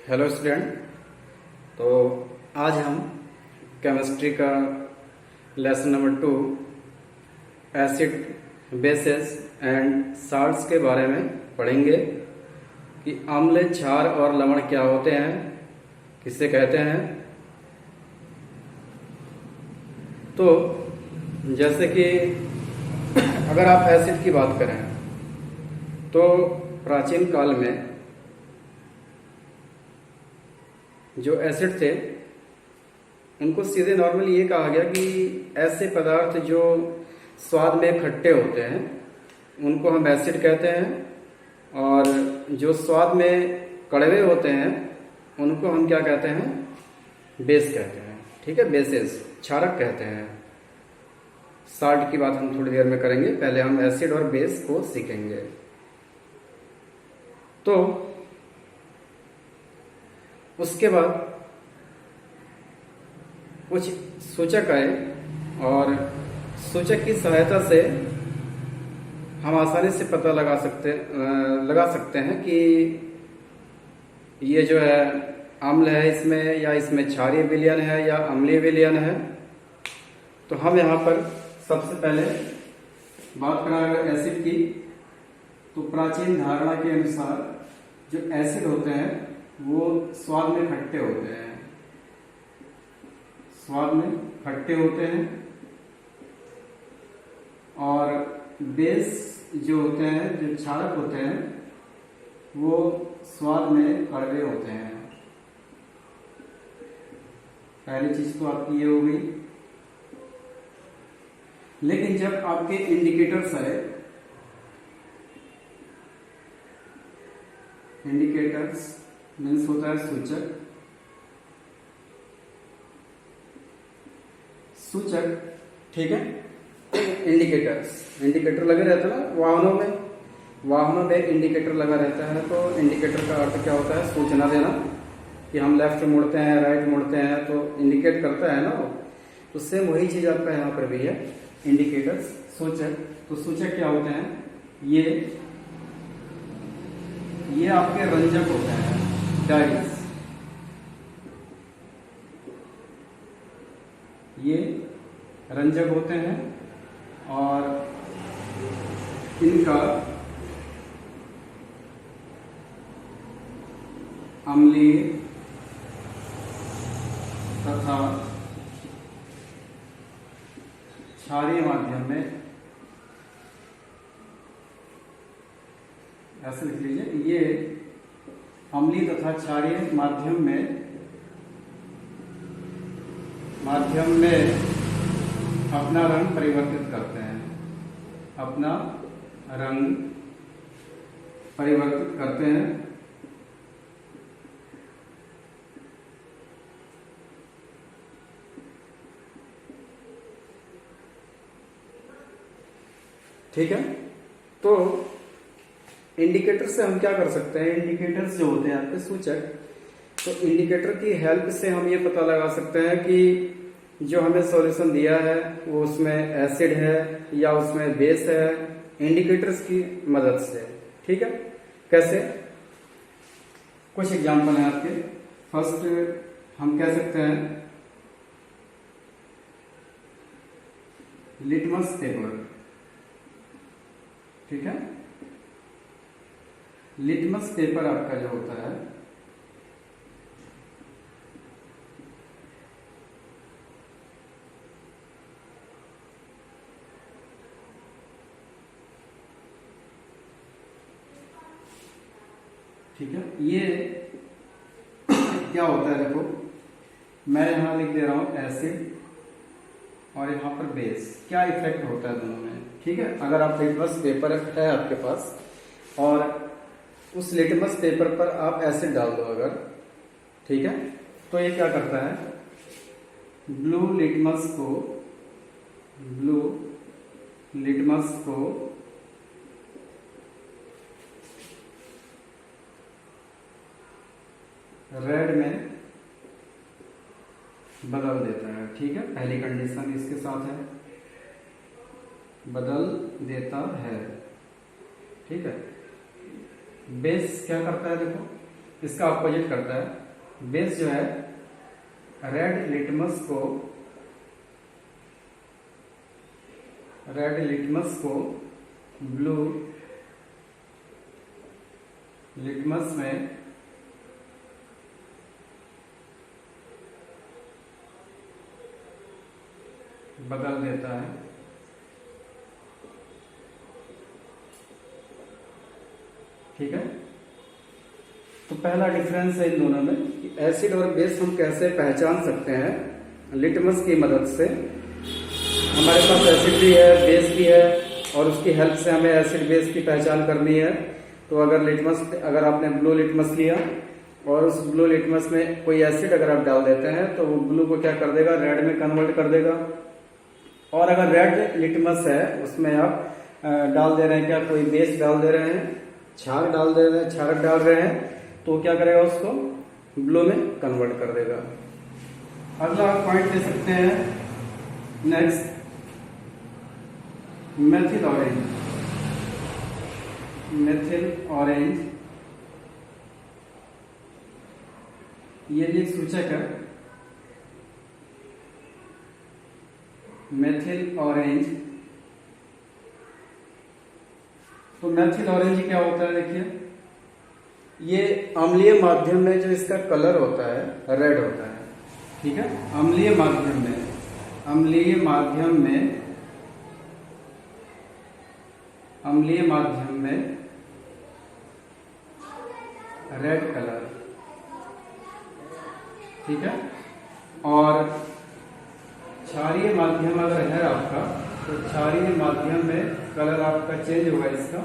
Hello student. तो आज हम केमिस्ट्री का lesson number 2 acid bases and salts के बारे में पढ़ेंगे कि अम्ल, क्षार और लवण क्या होते हैं, किसे कहते हैं। तो जैसे कि अगर आप एसिड की बात करें तो प्राचीन काल में जो एसिड थे उनको सीधे नॉर्मली ये कहा गया कि ऐसे पदार्थ जो स्वाद में खट्टे होते हैं उनको हम एसिड कहते हैं, और जो स्वाद में कड़वे होते हैं उनको हम क्या कहते हैं, बेस कहते हैं। ठीक है, बेसेस, क्षारक कहते हैं। साल्ट की बात हम थोड़ी देर में करेंगे, पहले हम एसिड और बेस को सीखेंगे। तो उसके बाद कुछ सूचक आए और सूचक की सहायता से हम आसानी से पता लगा सकते हैं कि ये जो है अम्ल है इसमें, या इसमें क्षारीय विलयन है या अम्लीय विलयन है। तो हम यहाँ पर सबसे पहले बात करें एसिड की। तो प्राचीन धारणा के अनुसार जो एसिड होते हैं वो स्वाद में खट्टे होते हैं, स्वाद में खट्टे होते हैं, और बेस जो होते हैं, जो क्षारक होते हैं वो स्वाद में कड़वे होते हैं। पहली चीज तो आपकी ये हो गई। लेकिन जब आपके इंडिकेटर्स आए, इंडिकेटर्स मीन्स होता है सूचक, सूचक, ठीक है। इंडिकेटर लगे रहता है ना वाहनों में इंडिकेटर लगा रहता है। तो इंडिकेटर का अर्थ क्या होता है, सूचना देना कि हम लेफ्ट मुड़ते हैं, राइट मुड़ते हैं, तो इंडिकेट करता है ना वो। तो सेम वही चीज आपका यहाँ पर भी है, इंडिकेटर्स, सूचक। तो सूचक क्या होते हैं, ये आपके रंजक होते हैं, डाइज। ये रंजक होते हैं और इनका अम्लीय तथा क्षारीय माध्यम में, ऐसे लिख लीजिए, ये अम्लीय तथा क्षारीय माध्यम में अपना रंग परिवर्तित करते हैं, अपना रंग परिवर्तित करते हैं। ठीक है। तो इंडिकेटर से हम क्या कर सकते हैं, इंडिकेटर्स जो होते हैं आपके सूचक, तो इंडिकेटर की हेल्प से हम ये पता लगा सकते हैं कि जो हमें सॉल्यूशन दिया है वो उसमें एसिड है या उसमें बेस है, इंडिकेटर्स की मदद से। ठीक है, कैसे? कुछ एग्जांपल हैं आपके। फर्स्ट हम कह सकते हैं लिटमस पेपर। ठीक है, लिटमस पेपर आपका जो होता है ठीक है, ये क्या होता है, देखो मैं यहां लिख दे रहा हूं एसिड और यहां पर बेस, क्या इफेक्ट होता है दोनों में। ठीक है, अगर आप लिटमस पेपर है आपके पास और उस लिटमस पेपर पर आप एसिड डाल दो अगर, ठीक है, तो ये क्या करता है, ब्लू लिटमस को रेड में बदल देता है। ठीक है, पहली कंडीशन इसके साथ है, बदल देता है। ठीक है, बेस क्या करता है, देखो इसका अपोजिट करता है। बेस जो है रेड लिटमस को ब्लू लिटमस में बदल देता है। ठीक है, तो पहला डिफरेंस है इन दोनों में कि एसिड और बेस हम कैसे पहचान सकते हैं लिटमस की मदद से। हमारे पास एसिड भी है, बेस भी है, और उसकी हेल्प से हमें एसिड बेस की पहचान करनी है। तो अगर आपने ब्लू लिटमस लिया और उस ब्लू लिटमस में कोई एसिड अगर आप डाल देते हैं तो वो ब्लू को क्या कर देगा, रेड में कन्वर्ट कर देगा। और अगर रेड लिटमस है उसमें आप डाल दे रहे हैं क्या, कोई बेस डाल दे रहे हैं, क्षारक डाल रहे हैं, तो क्या करेगा, उसको ब्लू में कन्वर्ट कर देगा। अगला आप पॉइंट ले सकते हैं नेक्स्ट, मेथिल ऑरेंज। ये भी एक सूचक है, मेथिल ऑरेंज। तो मेथिल ऑरेंज क्या होता है, देखिए ये अम्लीय माध्यम में जो इसका कलर होता है रेड होता है। ठीक है, अम्लीय माध्यम में रेड कलर। ठीक है, और क्षारीय माध्यम अगर है आपका तो क्षारीय माध्यम में कलर आपका चेंज होगा। इसका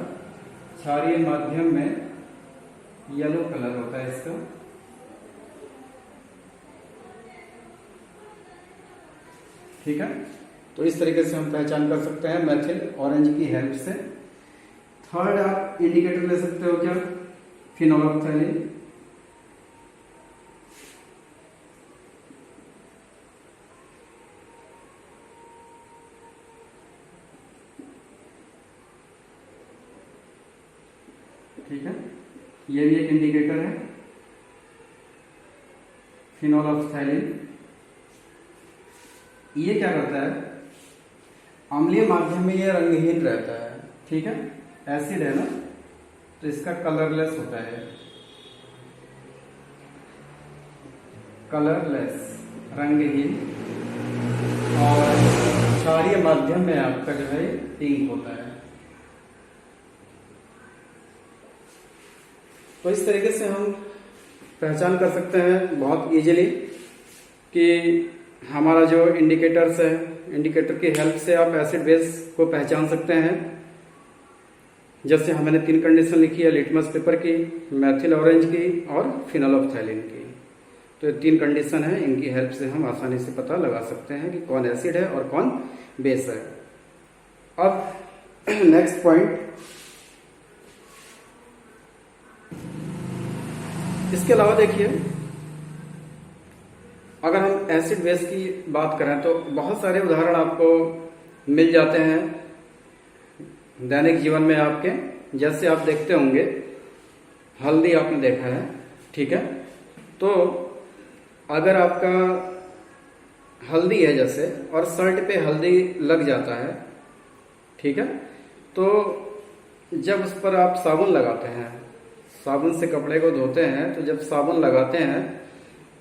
क्षारीय माध्यम में येलो कलर होता है इसका। ठीक है, तो इस तरीके से हम पहचान कर सकते हैं मेथिल ऑरेंज की हेल्प से। थर्ड आप इंडिकेटर ले सकते हो क्या, फिनोल्फ्थैलीन। ठीक है, ये भी एक इंडिकेटर है, फिनोल्फ्थैलीन। ये क्या करता है, अम्लीय माध्यम में ये रंगहीन रहता है। ठीक है, एसिड है ना, तो इसका कलरलेस होता है, रंगहीन। और क्षारीय माध्यम में आपका जो है पिंक होता है। तो इस तरीके से हम पहचान कर सकते हैं बहुत इजीली कि हमारा जो इंडिकेटर्स है, इंडिकेटर की हेल्प से आप एसिड बेस को पहचान सकते हैं। जैसे हमने 3 कंडीशन लिखी है, लिटमस पेपर की, मेथिल ऑरेंज की और फिनोल्फ्थैलीन की। तो ये 3 कंडीशन है, इनकी हेल्प से हम आसानी से पता लगा सकते हैं कि कौन एसिड है और कौन बेस है। अब नेक्स्ट पॉइंट, इसके अलावा देखिए अगर हम एसिड बेस की बात करें तो बहुत सारे उदाहरण आपको मिल जाते हैं दैनिक जीवन में आपके। जैसे आप देखते होंगे हल्दी आपने देखा है। ठीक है, तो अगर आपका हल्दी है जैसे और शर्ट पे हल्दी लग जाता है, ठीक है, तो जब उस पर आप साबुन लगाते हैं, साबुन से कपड़े को धोते हैं, तो जब साबुन लगाते हैं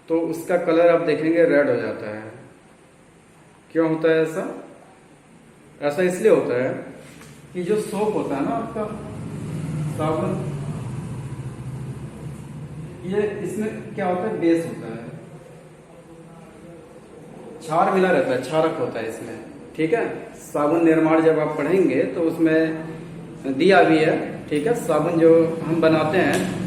तो उसका कलर आप देखेंगे रेड हो जाता है। क्यों होता है ऐसा? ऐसा इसलिए होता है कि जो सोप होता है ना आपका साबुन, ये इसमें क्या होता है, बेस होता है, क्षार मिला रहता है, क्षारक होता है इसमें। ठीक है, साबुन निर्माण जब आप पढ़ेंगे तो उसमें दिया भी है। ठीक है, साबुन जो हम बनाते हैं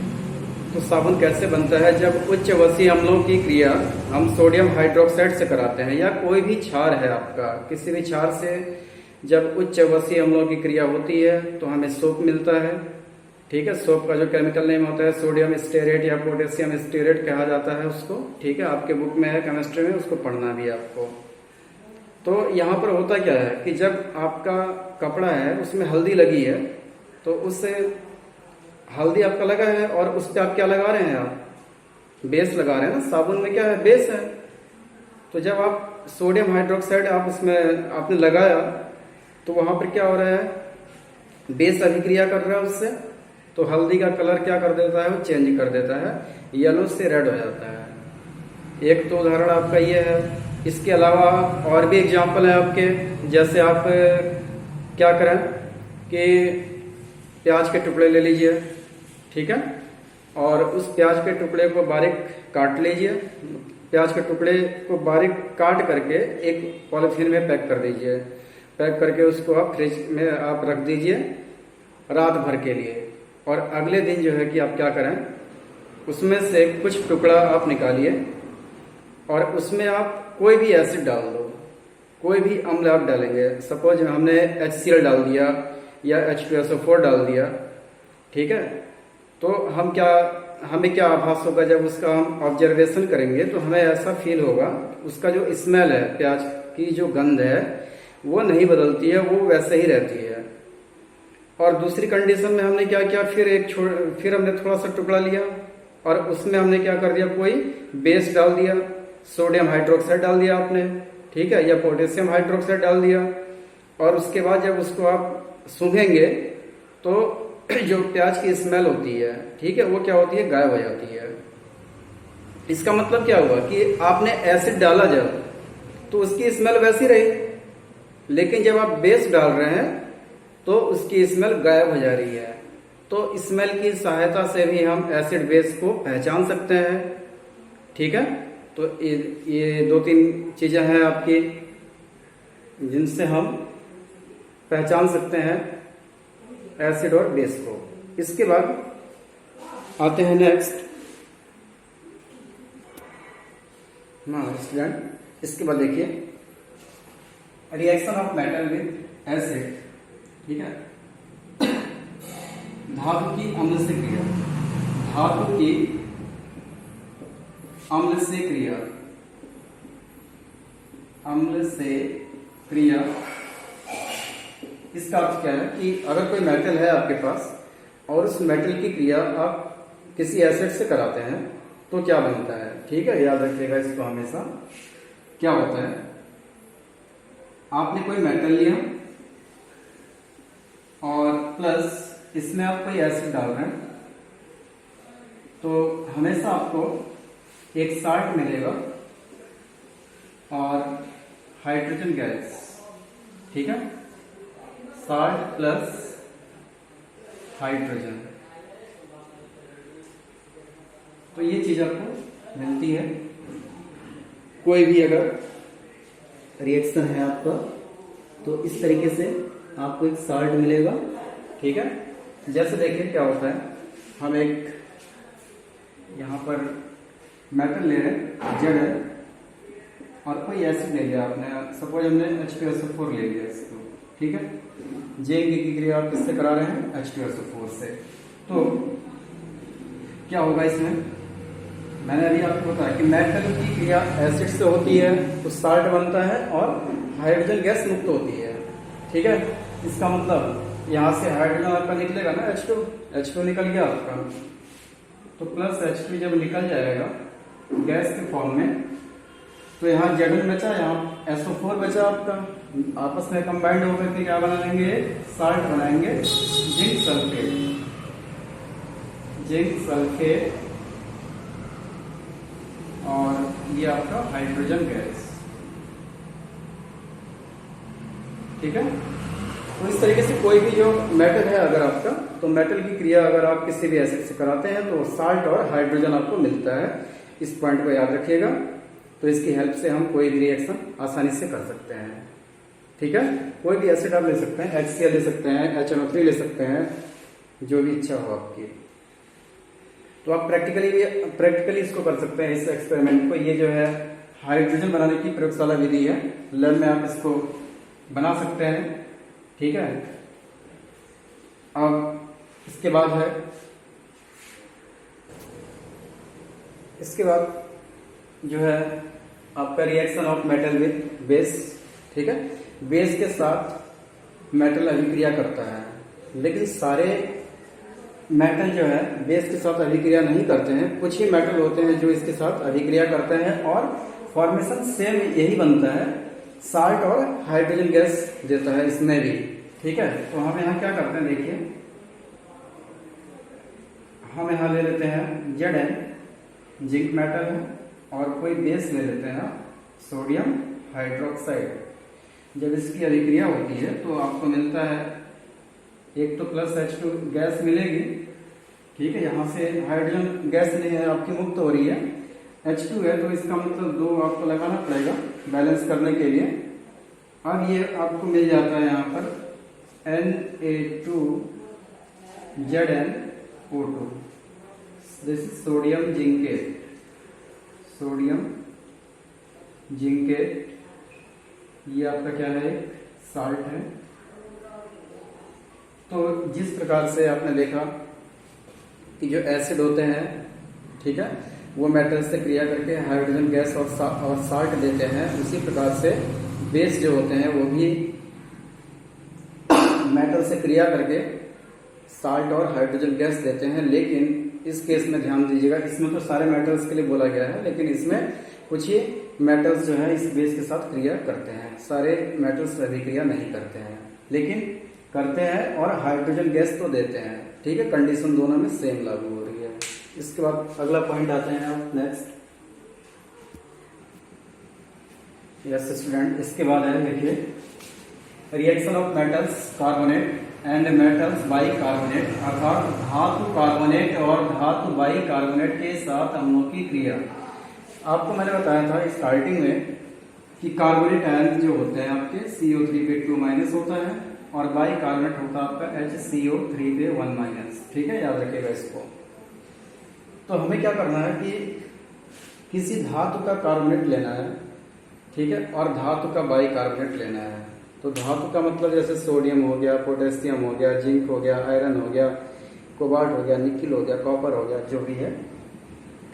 तो साबुन कैसे बनता है, जब उच्च वसीय अम्लों की क्रिया हम सोडियम हाइड्रोक्साइड से कराते हैं, या कोई भी क्षार है आपका, किसी भी क्षार से जब उच्च वसीय अम्लों की क्रिया होती है तो हमें सोप मिलता है। ठीक है, सोप का जो केमिकल नेम होता है सोडियम स्टेरेट या पोटेशियम स्टेरेट कहा जाता है उसको। ठीक है, आपके बुक में है केमिस्ट्री में, उसको पढ़ना भी है आपको। तो यहाँ पर होता क्या है कि जब आपका कपड़ा है उसमें हल्दी लगी है तो उससे हल्दी आपका लगा है और उस पर आप क्या लगा रहे हैं, आप बेस लगा रहे हैं ना। साबुन में क्या है, बेस है। तो जब आप सोडियम हाइड्रोक्साइड आप उसमें आपने लगाया तो वहां पर क्या हो रहा है, बेस अभिक्रिया कर रहा है उससे, तो हल्दी का कलर क्या कर देता है, वो चेंज कर देता है, येलो से रेड हो जाता है। एक तो उदाहरण आपका ये है। इसके अलावा और भी एग्जाम्पल है आपके, जैसे आप क्या करें कि प्याज के टुकड़े ले लीजिए, ठीक है, और उस प्याज के टुकड़े को बारीक काट लीजिए। प्याज के टुकड़े को बारीक काट करके एक पॉलिथीन में पैक कर दीजिए। पैक करके उसको आप फ्रिज में आप रख दीजिए रात भर के लिए। और अगले दिन जो है कि आप क्या करें, उसमें से कुछ टुकड़ा आप निकालिए और उसमें आप कोई भी एसिड डाल दो, कोई भी अम्ल आप डालेंगे। सपोज हमने HCl डाल दिया या H2SO4 डाल दिया, ठीक है, तो हमें क्या आभास होगा, जब उसका हम ऑब्जर्वेशन करेंगे तो हमें ऐसा फील होगा, उसका जो स्मेल है, प्याज की जो गंध है वो नहीं बदलती है, वो वैसे ही रहती है। और दूसरी कंडीशन में हमने क्या किया, फिर हमने थोड़ा सा टुकड़ा लिया और उसमें हमने क्या कर दिया, कोई बेस डाल दिया, सोडियम हाइड्रोक्साइड डाल दिया आपने, ठीक है, या पोटेशियम हाइड्रोक्साइड डाल दिया। और उसके बाद जब उसको आप सूंघेंगे तो जो प्याज की स्मेल होती है, ठीक है, वो क्या होती है, गायब हो जाती है। इसका मतलब क्या हुआ कि आपने एसिड डाला जब, तो उसकी स्मेल वैसी रही, लेकिन जब आप बेस डाल रहे हैं तो उसकी स्मेल गायब हो जा रही है। तो स्मेल की सहायता से भी हम एसिड बेस को पहचान सकते हैं, ठीक है। तो ये 2-3 चीजें हैं आपकी जिनसे हम पहचान सकते हैं एसिड और बेस को। इसके बाद आते हैं नेक्स्ट स्टूडेंट, इसके बाद देखिए reaction of metal with acid, ठीक है। धातु की अम्ल से क्रिया, धातु की अम्ल से क्रिया, अम्ल से क्रिया। इसका अर्थ क्या है कि अगर कोई मेटल है आपके पास और उस मेटल की क्रिया आप किसी एसिड से कराते हैं तो क्या बनता है, ठीक है, याद रखिएगा इसको हमेशा। क्या होता है, आपने कोई मेटल लिया और प्लस इसमें आप कोई एसिड डाल रहे हैं, तो हमेशा आपको एक साल्ट मिलेगा और हाइड्रोजन गैस, ठीक है, साल्ट प्लस हाइड्रोजन। तो ये चीज आपको मिलती है। कोई भी अगर रिएक्शन है आपका तो इस तरीके से आपको एक साल्ट मिलेगा, ठीक है। जैसे देखिए क्या होता है, हम एक यहाँ पर मेटल ले रहे हैं, जेड है, और कोई एसिड ले लिया आपने, सपोज हमने H2SO4 ले लिया इसको, ठीक है। जिंक की क्रिया आप किससे करा रहे हैं, H2SO4 से। तो क्या होगा इसमें, मैंने अभी आपको बताया कि मेटल की क्रिया एसिड से होती है तो साल्ट बनता है और हाइड्रोजन गैस मुक्त होती है, ठीक है। इसका मतलब यहाँ से हाइड्रोजन आपका निकलेगा ना, H2 निकल गया आपका, तो प्लस H2 जब निकल जाएगा गैस के फॉर्म में, तो यहाँ Zn बचा, यहाँ SO4 बचा आपका, आपस में कंबाइंड होकर के क्या बनाएंगे, साल्ट बनाएंगे, जिंक सल्फेट, जिंक सल्फेट, और ये आपका हाइड्रोजन गैस, ठीक है। तो इस तरीके से कोई भी जो मेटल है अगर आपका, तो मेटल की क्रिया अगर आप किसी भी एसिड से कराते हैं तो साल्ट और हाइड्रोजन आपको मिलता है। इस पॉइंट को याद रखिएगा। तो इसकी हेल्प से हम कोई भी रिएक्शन आसानी से कर सकते हैं, ठीक है। कोई भी एसिड आप ले सकते हैं, HCl ले सकते हैं, HNO3 ले सकते हैं, जो भी इच्छा हो आपकी। तो आप प्रैक्टिकली इसको कर सकते हैं, इस एक्सपेरिमेंट को। ये जो है हाइड्रोजन बनाने की प्रयोगशाला विधि है, लैब में आप इसको बना सकते हैं, ठीक है। अब इसके बाद जो है आपका reaction of metal with base, ठीक है। बेस के साथ मेटल अभिक्रिया करता है, लेकिन सारे मेटल जो है बेस के साथ अभिक्रिया नहीं करते हैं, कुछ ही मेटल होते हैं जो इसके साथ अभिक्रिया करते हैं और फॉर्मेशन सेम यही बनता है, साल्ट और हाइड्रोजन गैस देता है इसमें भी। ठीक है, तो हम यहाँ क्या करते हैं, देखिए हम यहाँ ले लेते हैं Zn, जिंक मेटल है, और कोई बेस ले लेते हैं सोडियम हाइड्रोक्साइड। जब इसकी अभिक्रिया होती है तो आपको मिलता है एक तो प्लस H2 गैस मिलेगी। ठीक है, यहाँ से हाइड्रोजन गैस नहीं है, आपकी मुक्त हो रही है, H2 है, तो इसका मतलब 2 आपको लगाना पड़ेगा बैलेंस करने के लिए। अब ये आपको मिल जाता है यहाँ पर Na2 ZnO2, this is sodium zincate, sodium zincate, ये आपका क्या है, साल्ट है। तो जिस प्रकार से आपने देखा कि जो एसिड होते हैं, ठीक है, वो मेटल से क्रिया करके हाइड्रोजन गैस और साल्ट देते हैं, उसी प्रकार से बेस जो होते हैं वो भी मेटल से क्रिया करके साल्ट और हाइड्रोजन गैस देते हैं। लेकिन इस केस में ध्यान दीजिएगा, इसमें तो सारे मेटल्स के लिए बोला गया है, लेकिन इसमें कुछ ही मेटल्स जो है इस बेस के साथ क्रिया करते हैं, सारे मेटल्स अभिक्रिया नहीं करते हैं, लेकिन करते हैं और हाइड्रोजन गैस तो देते हैं। ठीक है, कंडीशन दोनों में सेम लागू हो रही है। इसके बाद अगला पॉइंट आते हैं आप नेक्स्ट। यस स्टूडेंट, इसके बाद है देखिए reaction of metals carbonate and metals by carbonate, अर्थात धातु कार्बोनेट और धातु बाई कार्बोनेट के साथ अम्लों की क्रिया। आपको मैंने बताया था स्टार्टिंग में कि कार्बोनेट आयन जो होते हैं आपके CO3 पे 2- होता है और बाई कार्बोनेट होता है आपका HCO3 पे 1-। ठीक है, याद रखिएगा इसको। तो हमें क्या करना है कि किसी धातु का कार्बोनेट लेना है, ठीक है, और धातु का बाई कार्बोनेट लेना है। तो धातु का मतलब जैसे सोडियम हो गया, पोटेशियम हो गया, जिंक हो गया, आयरन हो गया, कोबाल्ट हो गया, निकिल हो गया, कॉपर हो गया, जो भी है।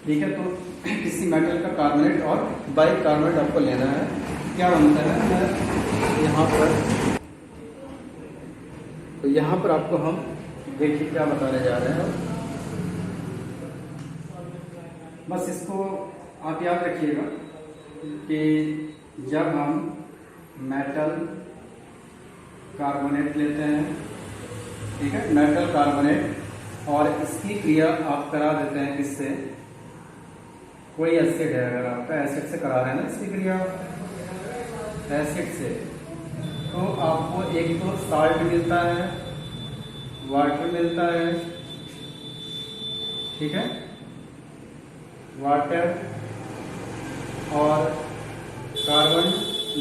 ठीक है, तो किसी मेटल का कार्बोनेट और बाई कार्बोनेट आपको लेना है। क्या बनता है यहाँ पर, तो यहाँ पर आपको हम देखिए क्या बताने जा रहे हैं, बस इसको आप याद रखिएगा कि जब हम मेटल कार्बोनेट लेते हैं, ठीक है, मेटल कार्बोनेट, और इसकी क्रिया आप करा देते हैं किससे, कोई एसिड है, अगर आपका एसिड से करा रहे हैं ना इसकी क्रिया, एसिड से, तो आपको एक तो साल्ट मिलता है, वाटर मिलता है, ठीक है, वाटर और कार्बन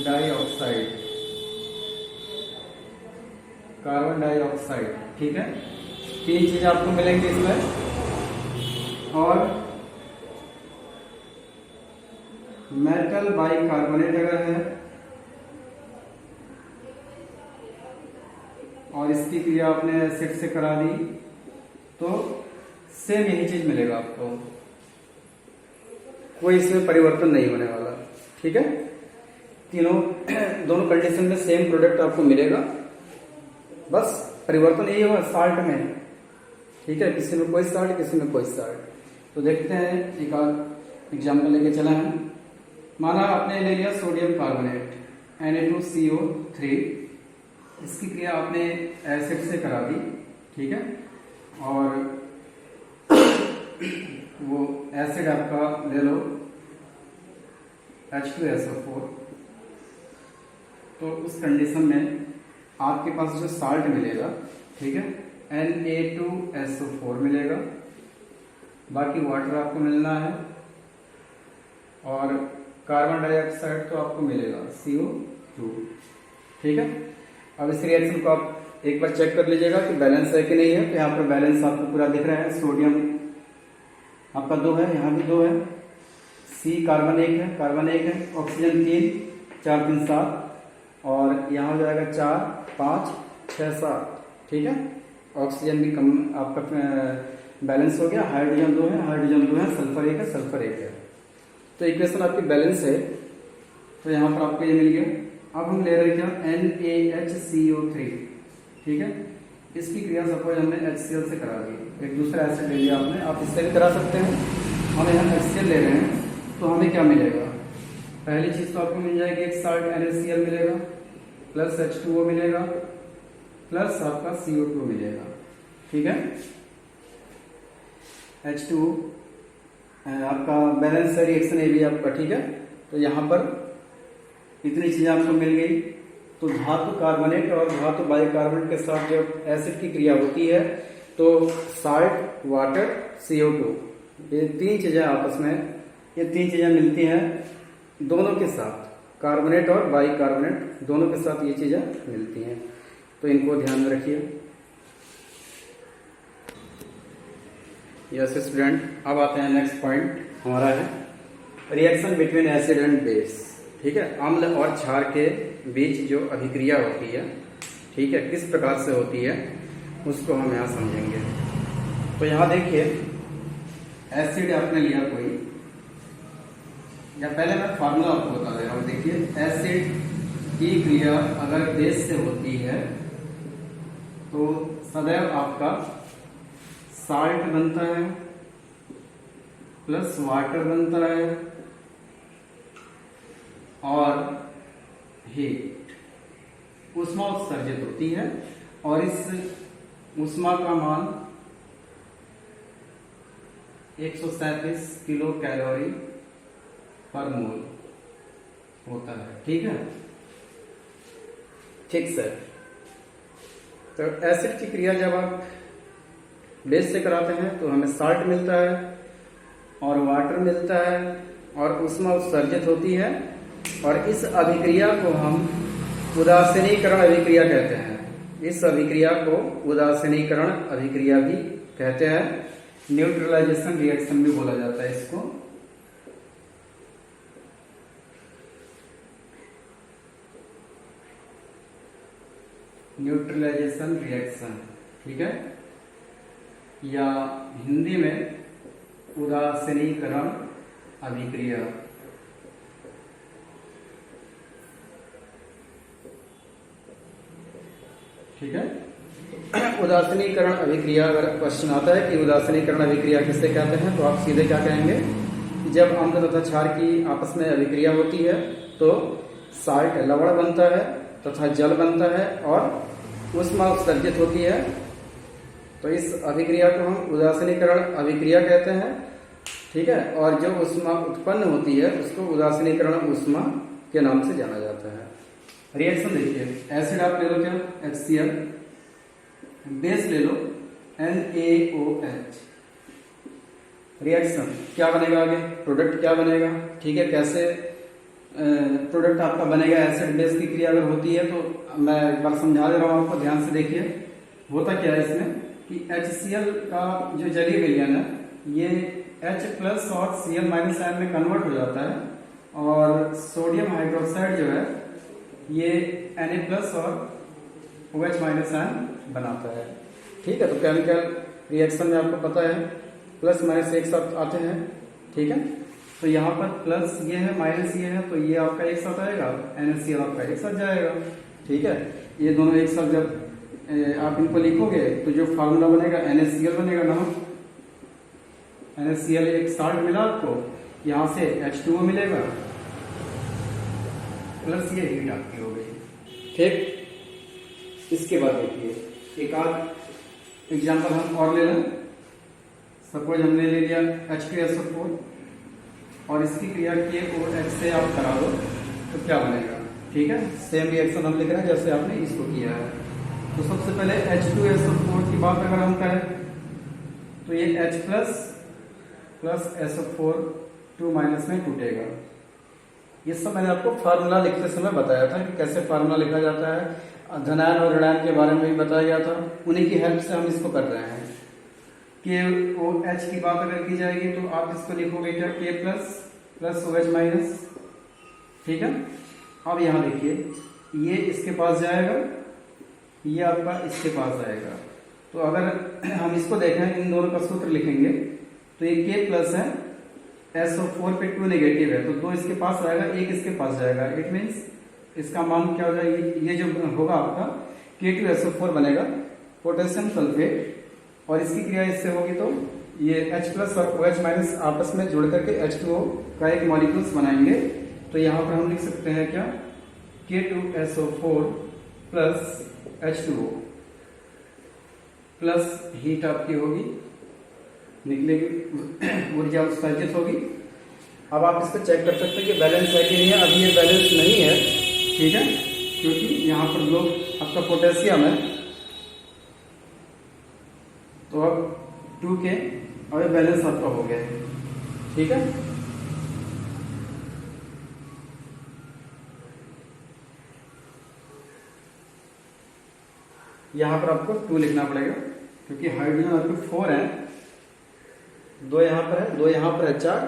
डाइऑक्साइड, कार्बन डाइऑक्साइड, ठीक है, 3 चीज आपको मिलेंगी इसमें। और मेटल बाई कार्बोनेट अगर है और इसकी क्रिया आपने एसिड से करा दी, तो सेम यही चीज मिलेगा आपको, कोई इसमें परिवर्तन नहीं होने वाला। ठीक है, तीनों दोनों कंडीशन में सेम प्रोडक्ट आपको मिलेगा, बस परिवर्तन यही होगा साल्ट में। ठीक है, किसी में कोई साल्ट, किसी में कोई साल्ट। तो देखते हैं, एक आध एग्जाम्पल लेके चला है। माना आपने ले लिया सोडियम कार्बोनेट Na2CO3, इसकी क्रिया आपने एसिड से करा दी, ठीक है, और वो एसिड आपका ले लो H2SO4। तो उस कंडीशन में आपके पास जो साल्ट मिलेगा, ठीक है, Na2SO4 मिलेगा, बाकी वाटर आपको मिलना है, और कार्बन डाइऑक्साइड तो आपको मिलेगा CO2। ठीक है, अब इस रिएक्शन को आप एक बार चेक कर लीजिएगा कि बैलेंस है कि नहीं है। तो यहाँ पर बैलेंस आपको पूरा दिख रहा है, सोडियम आपका 2 है, यहाँ भी 2 है, C कार्बन 1 है, कार्बन 1 है, ऑक्सीजन 3, 4 3 7, और यहाँ हो जाएगा 4 5 6 7। ठीक है, ऑक्सीजन भी कम आपका बैलेंस हो गया, हाइड्रोजन 2 है, हाइड्रोजन 2 है, सल्फर 1 है, सल्फर 1 है। तो इक्वेशन आपकी बैलेंस है, तो यहाँ पर आपको ये मिल गया। अब हम ले रहे हैं क्या, NaHCO3। ठीक है, इसकी क्रिया सपोज हमने HCl से करा दी, एक दूसरा एसिड ले लिया आपने, आप इससे भी करा सकते हैं। हम यहाँ HCl ले रहे हैं तो हमें क्या मिलेगा, पहली चीज तो आपको मिल जाएगी एक साल्ट NaCl मिलेगा, प्लस H2O मिलेगा, प्लस आपका CO2 मिलेगा। ठीक है, H2 आपका बैलेंस रिएक्शन ये भी आपका। ठीक है, तो यहाँ पर इतनी चीजें आपको मिल गई। तो धातु कार्बोनेट और धातु बाइकार्बोनेट के साथ जब एसिड की क्रिया होती है तो साल्ट, वाटर, CO2 ये तीन चीजें आपस में, ये तीन चीजें मिलती हैं दोनों के साथ, कार्बोनेट और बाइकार्बोनेट दोनों के साथ ये चीजें मिलती हैं। तो इनको ध्यान में रखिए। यस स्टूडेंट, अब आते हैं नेक्स्ट पॉइंट हमारा है reaction between acid and base. ठीक है, अम्ल और क्षार के बीच जो अभिक्रिया होती है, ठीक है, किस प्रकार से होती है उसको हम यहाँ समझेंगे। तो यहाँ देखिए, एसिड आपने लिया कोई, या पहले मैं फार्मूला आपको बता दे रहा हूँ। देखिए, एसिड की क्रिया अगर बेस से होती है तो सदैव आपका साल्ट बनता है प्लस वाटर बनता है और हीट, ऊष्मा उत्सर्जित होती है और इस ऊष्मा का मान 137 किलो कैलोरी पर मोल होता है। ठीक है, ठीक सर। तो एसिड की क्रिया जब आप बेस से कराते हैं तो हमें साल्ट मिलता है और वाटर मिलता है और ऊष्मा उत्सर्जित होती है, और इस अभिक्रिया को हम उदासीनीकरण अभिक्रिया कहते हैं। इस अभिक्रिया को उदासीनीकरण अभिक्रिया भी कहते हैं, न्यूट्रलाइजेशन रिएक्शन भी बोला जाता है इसको। न्यूट्रलाइजेशन रिएक्शन, ठीक है, या हिंदी में उदासीनीकरण अभिक्रिया। ठीक है, उदासीनीकरण अभिक्रिया, अगर क्वेश्चन आता है कि उदासीनीकरण अभिक्रिया किससे कहते हैं तो आप सीधे क्या कहेंगे कि जब अम्ल तथा क्षार की आपस में अभिक्रिया होती है तो साल्ट लवण बनता है तथा जल बनता है और ऊष्मा उत्सर्जित होती है। तो इस अभिक्रिया को हम उदासीनीकरण अभिक्रिया कहते हैं। ठीक है, और जो ऊष्मा उत्पन्न होती है उसको उदासीनीकरण ऊष्मा के नाम से जाना जाता है। रिएक्शन देखिए, एसिड आप ले लो क्या, HCl, बेस ले लो NaOH। रिएक्शन क्या बनेगा, आगे प्रोडक्ट क्या बनेगा। ठीक है, कैसे प्रोडक्ट आपका बनेगा एसिड बेस की क्रिया अगर होती है तो मैं एक बार समझा दे रहा हूं आपको, ध्यान से देखिए। होता क्या है इसमें कि HCl का जो जलीय विलयन है ये H प्लस और Cl माइनस आयन में कन्वर्ट हो जाता है और सोडियम हाइड्रोक्साइड जो है ये Na प्लस और OH माइनस आयन बनाता है। ठीक है, तो केमिकल रिएक्शन में आपको पता है प्लस माइनस एक साथ आते हैं। ठीक है, तो यहाँ पर प्लस ये है माइनस ये है, तो ये आपका एक साथ आएगा, NaCl आपका एक साथ जाएगा। ठीक है, ये दोनों एक साथ जब आप इनको लिखोगे तो जो फार्मूला बनेगा NaCl बनेगा ना। NaCl एक साल्ट मिला आपको, यहाँ से H2O मिलेगा प्लस ये हीट आपकी हो गई। ठीक, इसके बाद देखिए एक आध एग्जाम्पल हम और ले लें। सपोज हमने ले लिया H2SO4 और इसकी क्रिया KOH से आप करा दो तो क्या बनेगा। ठीक है, सेम रिएक्शन हम लिख रहे हैं जैसे आपने इसको किया है। तो सबसे पहले H2SO4 की बात अगर हम करें तो ये H प्लस SO4 2 माइनस में टूटेगा। ये सब मैंने आपको फार्मूला लिखते समय बताया था कि कैसे फार्मूला लिखा जाता है। धनायन और ऋणायन के बारे में भी बताया गया था, उन्हीं की हेल्प से हम इसको कर रहे हैं। KOH की बात अगर की जाएगी तो आप इसको लिखोगे क्या, K प्लस OH माइनस। ठीक है, अब यहाँ देखिए ये इसके पास जाएगा, ये आपका इसके पास आएगा। तो अगर हम इसको देखें, इन दोनों का सूत्र लिखेंगे तो ये K प्लस है, SO4 पे 2 नेगेटिव है तो 2 इसके पास आएगा, 1 इसके पास जाएगा। इट मीन्स इसका मान क्या हो जाएगा, ये जो होगा आपका K2SO4 बनेगा पोटेशियम सल्फेट और इसकी क्रिया इससे होगी तो ये H प्लस और OH माइनस आपस में जुड़ करके H2O का एक मॉलिक्यूल्स बनाएंगे। तो यहाँ पर हम लिख सकते हैं क्या, K2SO4 plus H2O plus heat आपकी होगी, निकलेगी, ऊर्जा उत्सर्जित होगी। अब आप इसको चेक कर सकते हैं कि बैलेंस है कि नहीं है। अभी ये बैलेंस नहीं है, ठीक है, क्योंकि यहाँ पर लोग आपका पोटेशियम है, तो अब 2K और ये बैलेंस आपका हो गया है, ठीक है। यहाँ पर आपको 2 लिखना पड़ेगा क्योंकि हाइड्रोजन आपके 4 है, 2 यहाँ पर है, 2 यहाँ पर है, 4,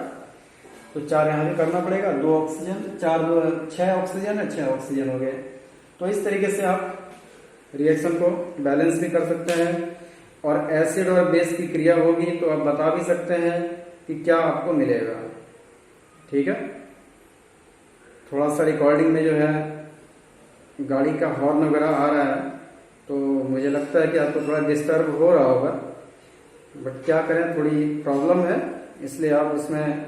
तो 4 यहाँ भी करना पड़ेगा, 2 ऑक्सीजन, 4 2 6 ऑक्सीजन है, 6 ऑक्सीजन हो गए। तो इस तरीके से आप रिएक्शन को बैलेंस भी कर सकते हैं और एसिड और बेस की क्रिया होगी तो आप बता भी सकते हैं कि क्या आपको मिलेगा, ठीक है। थोड़ा सा रिकॉर्डिंग में जो है गाड़ी का हॉर्न वगैरह आ रहा है तो मुझे लगता है कि आपको थोड़ा डिस्टर्ब हो रहा होगा, बट क्या करें, थोड़ी प्रॉब्लम है, इसलिए आप उसमें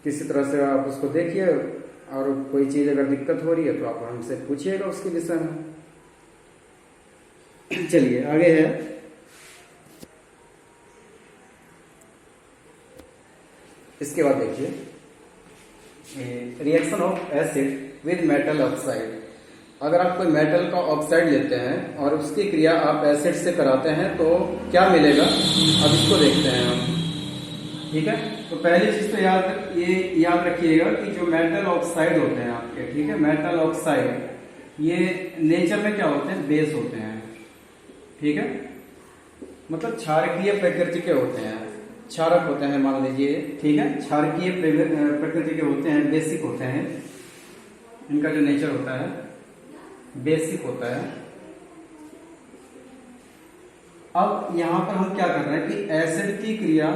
किसी तरह से आप उसको देखिए और कोई चीज अगर दिक्कत हो रही है तो आप हमसे पूछिएगा उसके विषय में। चलिए आगे है, इसके बाद देखिए reaction of acid with metal oxide. अगर आप कोई मेटल का ऑक्साइड लेते हैं और उसकी क्रिया आप एसिड से कराते हैं तो क्या मिलेगा, अब इसको देखते हैं हम, ठीक है। तो पहली चीज तो याद रखिएगा कि जो मेटल ऑक्साइड होते हैं आपके, ठीक है, मेटल ऑक्साइड ये नेचर में क्या होते हैं, बेस होते हैं, ठीक है, मतलब क्षारकीय प्रकृति के होते हैं, क्षारक होते हैं मान लीजिए, ठीक है, क्षारकीय प्रकृति के होते हैं, बेसिक होते हैं, इनका जो नेचर होता है बेसिक होता है। अब यहां पर हम क्या कर रहे हैं कि एसिड की क्रिया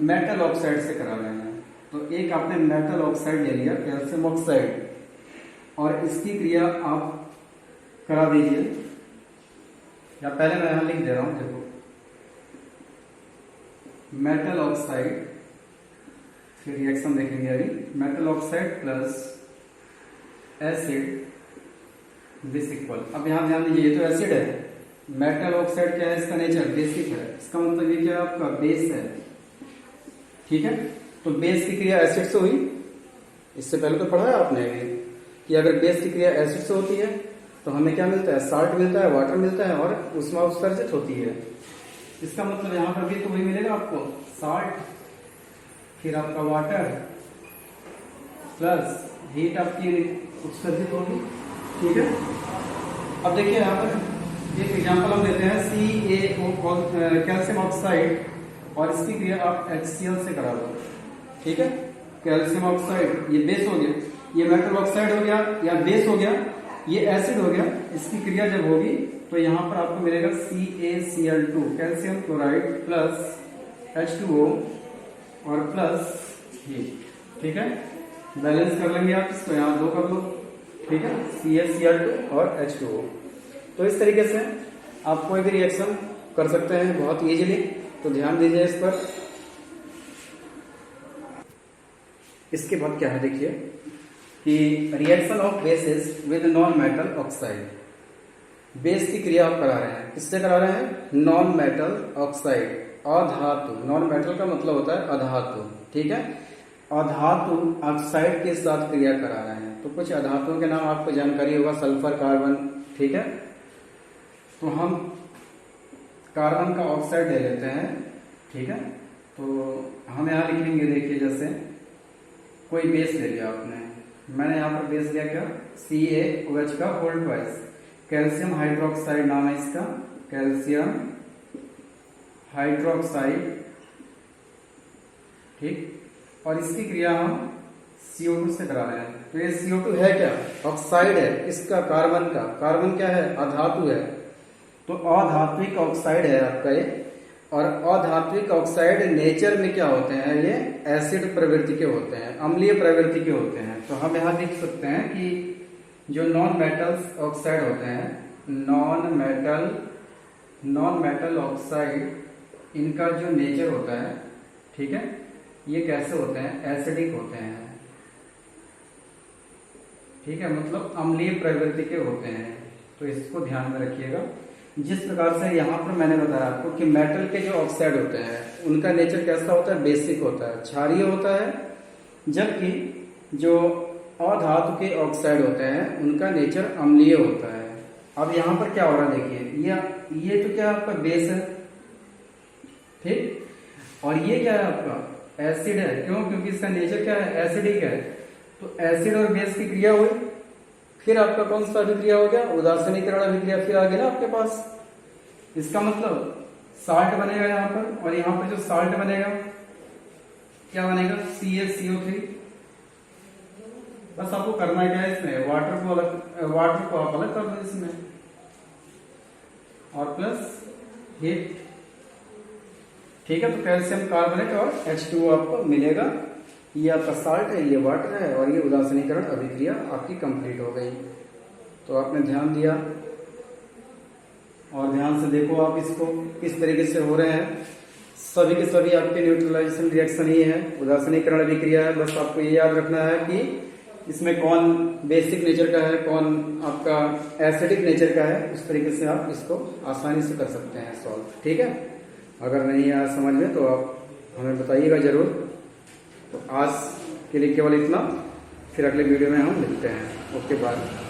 मेटल ऑक्साइड से करा रहे हैं। तो एक आपने मेटल ऑक्साइड ले लिया, कैल्शियम ऑक्साइड, और इसकी क्रिया आप करा दीजिए, या पहले मैं यहां लिख दे रहा हूं, देखो मेटल ऑक्साइड, फिर रिएक्शन देखेंगे अभी, metal oxide plus acid this equal. अब यहां ध्यान दीजिए, ये तो एसिड है, मेटल ऑक्साइड क्या है, इसका नेचर बेसिक है, इसका मतलब ये क्या है, आपका बेस है, ठीक है। तो बेस की क्रिया एसिड से हुई, इससे पहले तो पढ़ा है आपने कि अगर बेस की क्रिया एसिड से होती है तो हमें क्या मिलता है, साल्ट मिलता है, वाटर मिलता है और ऊष्मा उत्सर्जित होती है। इसका मतलब यहां पर भी तो वही मिलेगा आपको, साल्ट, फिर आपका वाटर प्लस हीट आपकी उत्सर्जित होगी, ठीक है। अब देखिए यहाँ पर एक एग्जांपल हम देते हैं, CaO कैल्शियम ऑक्साइड, और इसकी क्रिया आप HCl से करा दो, ठीक है। कैल्शियम ऑक्साइड ये बेस हो गया, ये मेटल ऑक्साइड हो गया या बेस हो गया, ये एसिड हो गया, इसकी क्रिया जब होगी तो यहाँ पर आपको मिलेगा CaCl2 calcium chloride plus H2O और प्लस हीट, ठीक है। बैलेंस कर लेंगे आप इसको, यहाँ 2 कर लो, ठीक है, CaCl2 और H2O। तो इस तरीके से आप कोई भी रिएक्शन कर सकते हैं बहुत इजीली, तो ध्यान दीजिए इस पर। इसके बाद क्या है देखिए कि reaction of basis with non metal oxide. Base की क्रिया आप करा रहे हैं, किससे करा रहे हैं, नॉन मेटल ऑक्साइड, अधातु, नॉन मेटल का मतलब होता है अधातु, ठीक है, अधातु ऑक्साइड के साथ क्रिया करा रहे हैं। तो कुछ अधातुओं के नाम आपको जानकारी होगा, सल्फर, कार्बन, ठीक है। तो हम कार्बन का ऑक्साइड ले लेते हैं, ठीक है। तो हम यहाँ लिख लेंगे, देखिए जैसे कोई बेस ले लिया आपने, मैंने यहाँ पर बेस लिया क्या, CaOH का होल ट्वाइस, कैल्शियम हाइड्रोक्साइड नाम है इसका, कैल्शियम हाइड्रोक्साइड, ठीक, और इसकी क्रिया हम CO2 से करा रहे हैं। तो ये CO2 है क्या, ऑक्साइड है, इसका कार्बन का, कार्बन क्या है, अधातु है, तो अधात्विक ऑक्साइड है आपका ये। और अधात्विक ऑक्साइड नेचर में क्या होते हैं, ये एसिड प्रवृत्ति के होते हैं, अम्लीय प्रवृत्ति के होते हैं। तो हम यहाँ देख सकते हैं कि जो नॉन मेटल ऑक्साइड होते हैं, non metal non metal oxide इनका जो नेचर होता है, ठीक है, ये कैसे होते हैं, एसिडिक होते हैं, ठीक है, मतलब अम्लीय प्रवृत्ति के होते हैं। तो इसको ध्यान में रखिएगा। जिस प्रकार से यहाँ पर मैंने बताया आपको कि मेटल के जो ऑक्साइड होते हैं उनका नेचर कैसा होता है, बेसिक होता है, क्षारीय होता है, जबकि जो अधातु के ऑक्साइड होते हैं उनका नेचर अम्लीय होता है। अब यहाँ पर क्या हो रहा है देखिए, ये तो क्या आपका बेस है, ठीक, और ये क्या है आपका एसिड है। क्यों? क्योंकि इसका नेचर क्या है, एसिडिक है। तो एसिड और बेस की क्रिया हुई, फिर आपका कौन सा अभिक्रिया हो गया, उदासीनीकरण अभिक्रिया फिर आ गया ना आपके पास। इसका मतलब साल्ट बनेगा यहाँ पर, और यहाँ पर जो साल्ट बनेगा क्या बनेगा, CaCO3। बस आपको करना क्या है, इसमें वाटर को आप अलग कर दो इसमें, और प्लस हीट, ठीक है। तो कैल्शियम कार्बोनेट और H2O आपको मिलेगा। ये आपका साल्ट है, ये वाटर है, और ये उदासीनीकरण अभिक्रिया आपकी कंप्लीट हो गई। तो आपने ध्यान दिया, और ध्यान से देखो आप इसको किस तरीके से हो रहे हैं। सभी के सभी आपके न्यूट्रलाइजेशन रिएक्शन ही है, उदासीनीकरण अभिक्रिया है। बस आपको ये याद रखना है कि इसमें कौन बेसिक नेचर का है, कौन आपका एसिडिक नेचर का है। उस तरीके से आप इसको आसानी से कर सकते हैं सॉल्व, ठीक है। अगर नहीं आया समझ में तो आप हमें बताइएगा जरूर। तो आज के लिए केवल इतना, फिर अगले वीडियो में हम मिलते हैं। Okay, bye.